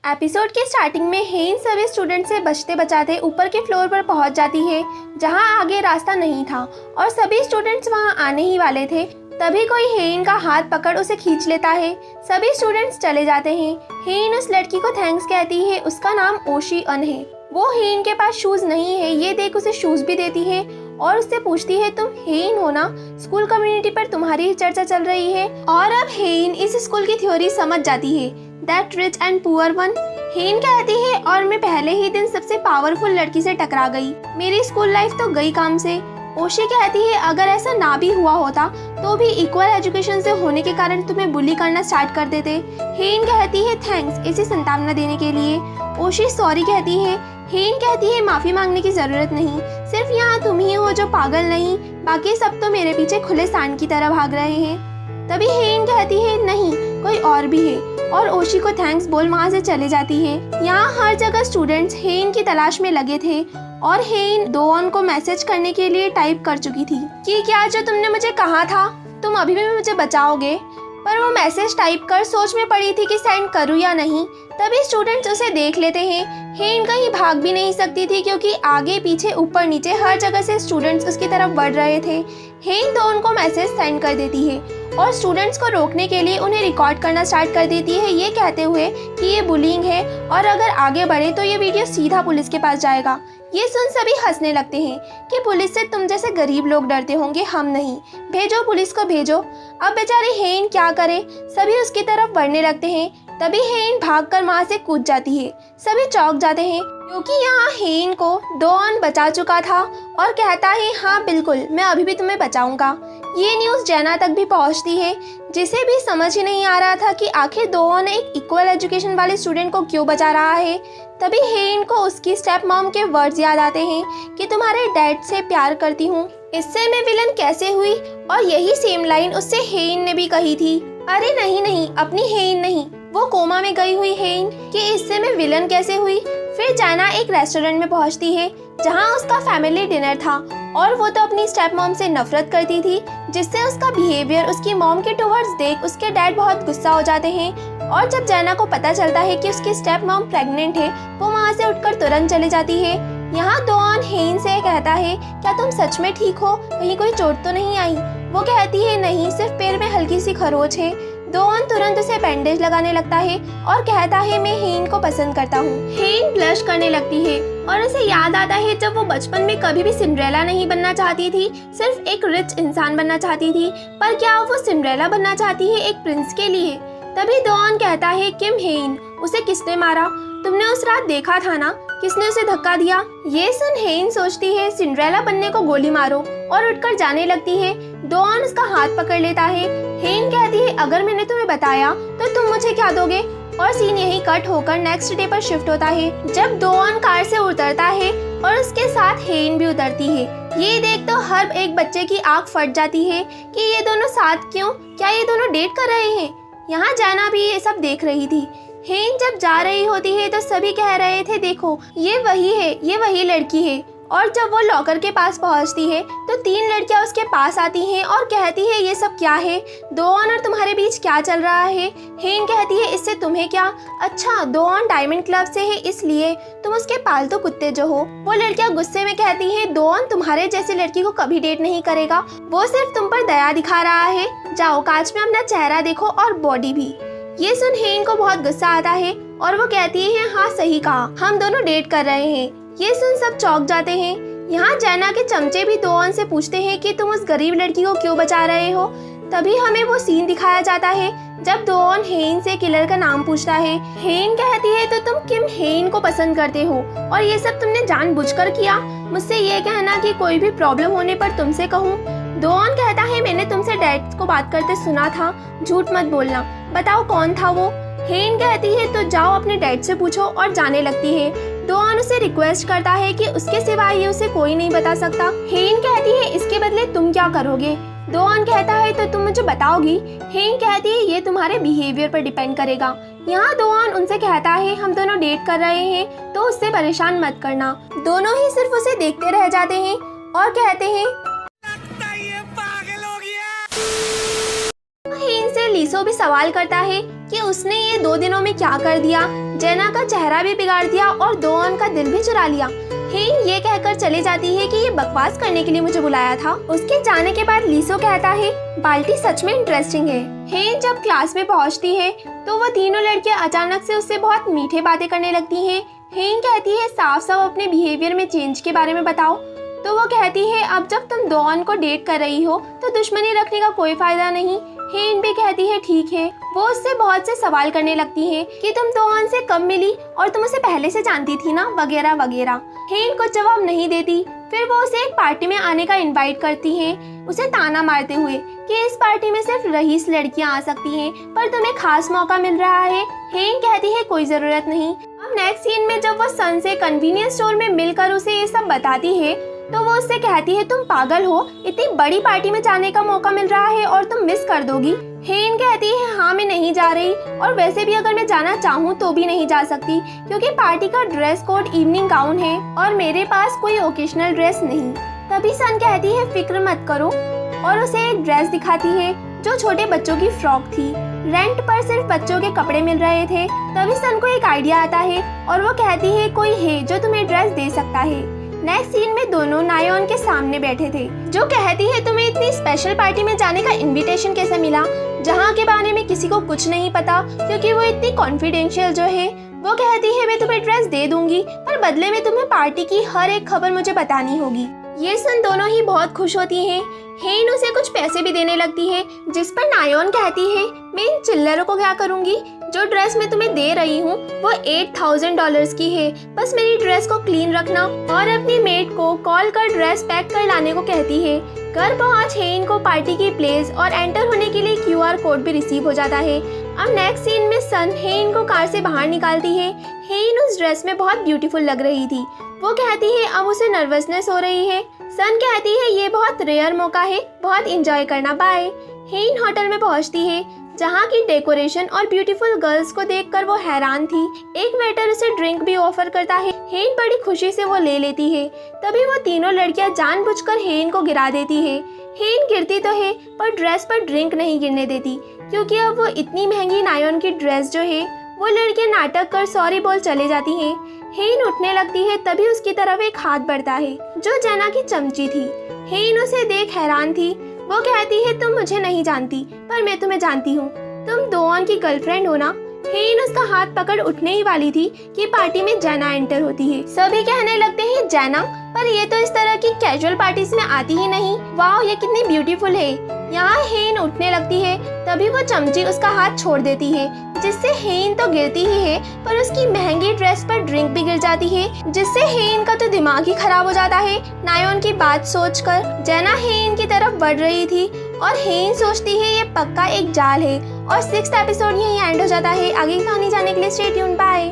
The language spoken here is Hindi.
एपिसोड के स्टार्टिंग में हेन सभी स्टूडेंट से बचते बचाते ऊपर के फ्लोर पर पहुंच जाती है जहां आगे रास्ता नहीं था और सभी स्टूडेंट्स वहां आने ही वाले थे। तभी कोई हेन का हाथ पकड़ उसे खींच लेता है। सभी स्टूडेंट्स चले जाते हैं। हेन उस लड़की को थैंक्स कहती है। उसका नाम ओशी अन है। वो हेन के पास शूज नहीं है ये देख उसे शूज भी देती है और उससे पूछती है तुम हेन हो ना, स्कूल कम्युनिटी पर तुम्हारी चर्चा चल रही है। और अब हेन इस स्कूल की थ्योरी समझ जाती है, that rich and poor one. हेन कहती है और मैं पहले ही दिन सबसे पावरफुल लड़की से टकरा गई, मेरी स्कूल लाइफ तो गई काम से। ओशी कहती है अगर ऐसा ना भी हुआ होता तो भी इक्वल एजुकेशन से होने के कारण तुम्हें बुली करना स्टार्ट कर देते। हेन कहती है थैंक्स इसे सांत्वना देने के लिए। ओशी सॉरी कहती है। हेन कहती है माफी मांगने की जरूरत नहीं, सिर्फ यहाँ तुम ही हो जो पागल नहीं, बाकी सब तो मेरे पीछे खुले सांड की तरह भाग रहे हैं। तभी हेन कहती है नहीं कोई और भी है और ओशी को थैंक्स बोल वहाँ से चले जाती है। यहाँ हर जगह स्टूडेंट्स हेन की तलाश में लगे थे और हेन दोन को मैसेज करने के लिए टाइप कर चुकी थी कि क्या जो तुमने मुझे कहा था तुम अभी भी मुझे बचाओगे, पर वो मैसेज टाइप कर सोच में पड़ी थी कि सेंड करूँ या नहीं। तभी स्टूडेंट्स उसे देख लेते हैं। हेन कहीं भाग भी नहीं सकती थी क्योंकि आगे पीछे ऊपर नीचे हर जगह से स्टूडेंट्स उसकी तरफ बढ़ रहे थे। हेन तो उनको मैसेज सेंड कर देती है और स्टूडेंट्स को रोकने के लिए उन्हें रिकॉर्ड करना स्टार्ट कर देती है, ये कहते हुए कि ये बुलिंग है और अगर आगे बढ़े तो ये वीडियो सीधा पुलिस के पास जाएगा। ये सुन सभी हंसने लगते हैं कि पुलिस से तुम जैसे गरीब लोग डरते होंगे, हम नहीं, भेजो पुलिस को भेजो। अब बेचारी हेन क्या करे, सभी उसकी तरफ बढ़ने लगते हैं। तभी हेन भागकर वहाँ से कूद जाती है। सभी चौंक जाते हैं क्योंकि यहाँ हेन को डॉन बचा चुका था और कहता है हाँ बिल्कुल मैं अभी भी तुम्हें बचाऊंगा। ये न्यूज़ जेना तक भी पहुँचती है जिसे भी समझ ही नहीं आ रहा था कि आखिर डॉन एक इक्वल एजुकेशन वाले स्टूडेंट को क्यों बचा रहा है। तभी हेन को उसकी स्टेप मॉम के वर्ड्स याद आते हैं कि तुम्हारे डैड से प्यार करती हूँ, इससे मैं विलन कैसे हुई। और यही सेम लाइन उससे हेन ने भी कही थी। अरे नहीं अपनी हेन नहीं, वो कोमा में गई हुई हेन कि इससे मैं विलन कैसे हुई। फिर जाना एक रेस्टोरेंट में पहुंचती है जहां उसका फैमिली डिनर था और वो तो अपनी स्टेप मॉम से नफरत करती थी जिससे उसका बिहेवियर उसकी मॉम के टुवर्ड्स देख उसके डैड बहुत गुस्सा हो जाते हैं। और जब जाना को पता चलता है कि उसकी स्टेप मॉम प्रेग्नेंट है वो वहाँ से उठकर तुरंत चली जाती है। यहाँ डॉन हेन से कहता है क्या तुम सच में ठीक हो, कहीं कोई चोट तो नहीं आई। वो कहती है नहीं सिर्फ पैर में हल्की सी खरोच है। डॉन तुरंत उसे बैंडेज लगाने लगता है और कहता है मैं हेन को पसंद करता हूँ। हेन ब्लश करने लगती है और उसे याद आता है जब वो बचपन में कभी भी सिंड्रेला नहीं बनना चाहती थी, सिर्फ एक रिच इंसान बनना चाहती थी, पर क्या वो सिंड्रेला बनना चाहती है एक प्रिंस के लिए। तभी डॉन कहता है किम हेन, उसे किसने मारा, तुमने उस रात देखा था ना, किसने उसे धक्का दिया। ये सुन हेन सोचती है सिंड्रेला बनने को गोली मारो और उठकर जाने लगती है। डॉन उसका हाथ पकड़ लेता है। हेन कहती है अगर मैंने तुम्हें बताया तो तुम मुझे क्या दोगे। और सीन यही कट होकर नेक्स्ट डे पर शिफ्ट होता है जब डॉन कार से उतरता है और उसके साथ हेन भी उतरती है। ये देख तो हर एक बच्चे की आंख फट जाती है कि ये दोनों साथ क्यों, क्या ये दोनों डेट कर रहे हैं। यहाँ जाना भी ये सब देख रही थी। हेन जब जा रही होती है तो सभी कह रहे थे देखो ये वही है, ये वही लड़की है। और जब वो लॉकर के पास पहुंचती है तो 3 लड़कियां उसके पास आती हैं और कहती है ये सब क्या है, डॉन और तुम्हारे बीच क्या चल रहा है। हेन कहती है इससे तुम्हें क्या, अच्छा डॉन डायमंड क्लब से है इसलिए तुम उसके पालतू कुत्ते जो हो। वो लड़कियां गुस्से में कहती है डॉन तुम्हारे जैसी लड़की को कभी डेट नहीं करेगा, वो सिर्फ तुम पर दया दिखा रहा है, जाओ कांच में अपना चेहरा देखो और बॉडी भी। ये सुन हेन को बहुत गुस्सा आता है और वो कहती है हाँ सही कहा, हम दोनों डेट कर रहे हैं। ये सुन सब चौंक जाते हैं। यहाँ जैना के चमचे भी डॉन से पूछते हैं कि तुम उस गरीब लड़की को क्यों बचा रहे हो। तभी हमें वो सीन दिखाया जाता है जब डॉन हेन से किलर का नाम पूछता है। हेन कहती है तो तुम किम हेन को पसंद करते हो और ये सब तुमने जानबूझकर किया, मुझसे ये कहना कि कोई भी प्रॉब्लम होने पर तुमसे कहूँ। डॉन कहता है मैंने तुमसे डैड को बात करते सुना था, झूठ मत बोलना, बताओ कौन था वो। हेन कहती है तो जाओ अपने डैड से पूछो और जाने लगती है। डॉन उसे रिक्वेस्ट करता है कि उसके सिवाय ये उसे कोई नहीं बता सकता। हेन कहती है इसके बदले तुम क्या करोगे। डॉन कहता है तो तुम मुझे बताओगी। हेन कहती है ये तुम्हारे बिहेवियर पर डिपेंड करेगा। यहाँ डॉन उनसे कहता है हम दोनों डेट कर रहे हैं तो उससे परेशान मत करना। दोनों ही सिर्फ उसे देखते रह जाते हैं और कहते हैं हेन से लीसो भी सवाल करता है कि उसने ये 2 दिनों में क्या कर दिया। जेना का चेहरा भी बिगाड़ दिया और दोऑन का दिल भी चुरा लिया। हेन ये कहकर चली जाती है कि ये बकवास करने के लिए मुझे बुलाया था। उसके जाने के बाद लीसो कहता है बाल्टी सच में इंटरेस्टिंग है। हेन जब क्लास में पहुंचती है तो वो तीनों लड़कियां अचानक से उससे बहुत मीठे बातें करने लगती हैं। हेन कहती है साफ साफ अपने बिहेवियर में चेंज के बारे में बताओ। तो वो कहती है अब जब तुम दोऑन को डेट कर रही हो तो दुश्मनी रखने का कोई फायदा नहीं। हेन भी कहती है ठीक है। वो उससे बहुत से सवाल करने लगती है कि तुम दोऑन से कब मिली और तुम उसे पहले से जानती थी ना, वगैरह वगैरह। हेन कुछ जवाब नहीं देती। फिर वो उसे एक पार्टी में आने का इनवाइट करती है, उसे ताना मारते हुए कि इस पार्टी में सिर्फ रईस लड़कियां आ सकती हैं, पर तुम्हें खास मौका मिल रहा है। हेन कहती है कोई जरूरत नहीं। अब नेक्स्ट सीन में जब वो सन से कन्वीनियंस स्टोर में मिलकर उसे ये सब बताती है तो वो उससे कहती है तुम पागल हो, इतनी बड़ी पार्टी में जाने का मौका मिल रहा है और तुम मिस कर दोगी। हेन कहती है हाँ मैं नहीं जा रही, और वैसे भी अगर मैं जाना चाहूँ तो भी नहीं जा सकती क्योंकि पार्टी का ड्रेस कोड इवनिंग गाउन है और मेरे पास कोई ओकेशनल ड्रेस नहीं। तभी सन कहती है फिक्र मत करो और उसे एक ड्रेस दिखाती है जो छोटे बच्चों की फ्रॉक थी। रेंट पर सिर्फ बच्चों के कपड़े मिल रहे थे। तभी सन को एक आइडिया आता है और वो कहती है कोई है जो तुम्हें ड्रेस दे सकता है। नेक्स्ट सीन में दोनों नायोन के सामने बैठे थे, जो कहती है तुम्हें इतनी स्पेशल पार्टी में जाने का इनविटेशन कैसे मिला जहाँ के बारे में किसी को कुछ नहीं पता क्योंकि वो इतनी कॉन्फिडेंशियल जो है। वो कहती है मैं तुम्हें ड्रेस दे दूंगी पर बदले में तुम्हें पार्टी की हर एक खबर मुझे बतानी होगी। ये सुन दोनों ही बहुत खुश होती हैं। हेन उसे कुछ पैसे भी देने लगती है जिस पर नायोन कहती है मैं इन चिल्लरों को क्या करूंगी, जो ड्रेस मैं तुम्हें दे रही हूँ वो $8,000 की है, बस मेरी ड्रेस को क्लीन रखना। और अपनी मेड को कॉल कर ड्रेस पैक कर लाने को कहती है। घर पहुँच हेन को पार्टी की प्लेस और एंटर होने के लिए QR कोड भी रिसीव हो जाता है। अब नेक्स्ट सीन में सन हेन को कार से बाहर निकालती है। हेन उस ड्रेस में बहुत ब्यूटीफुल लग रही थी। वो कहती है अब उसे नर्वसनेस हो रही है। सन कहती है ये बहुत रेयर मौका है, बहुत एंजॉय करना, बाय। हेन होटल में पहुंचती है जहाँ की डेकोरेशन और ब्यूटीफुल गर्ल्स को देखकर वो हैरान थी। एक वेटर उसे ड्रिंक भी ऑफर करता है। हेन बड़ी खुशी से वो ले लेती है। तभी वो तीनों लड़कियां जानबूझकर हेन को गिरा देती है। हेन गिरती तो है पर ड्रेस पर ड्रिंक नहीं गिरने देती क्योंकि अब वो इतनी महंगी नायोन की ड्रेस जो है वो लड़कियां नाटक कर सॉरी बोल चले जाती हैं। हेन उठने लगती है तभी उसकी तरफ एक हाथ बढ़ता है जो जेना की चमची थी। हेन उसे देख हैरान थी। वो कहती है तुम मुझे नहीं जानती पर मैं तुम्हें जानती हूँ, तुम दोऑन की गर्लफ्रेंड हो ना। हेन उसका हाथ पकड़ उठने ही वाली थी कि पार्टी में जेना एंटर होती है। सभी कहने लगते हैं जेना, पर ये तो इस तरह की कैजुअल पार्टीज में आती ही नहीं। वाह ये कितनी ब्यूटीफुल है। यहाँ हेन उठने लगती है तभी वो चमची उसका हाथ छोड़ देती है जिससे हेन तो गिरती ही है पर उसकी महंगी ड्रेस पर ड्रिंक भी गिर जाती है जिससे हेन का तो दिमाग ही खराब हो जाता है। नायोन की बात सोचकर जेना हेन की तरफ बढ़ रही थी और हेन सोचती है ये पक्का एक जाल है। और 6th एपिसोड यहीं एंड हो जाता है। आगे की कहानी जानने के लिए स्टे ट्यून्ड, बाय।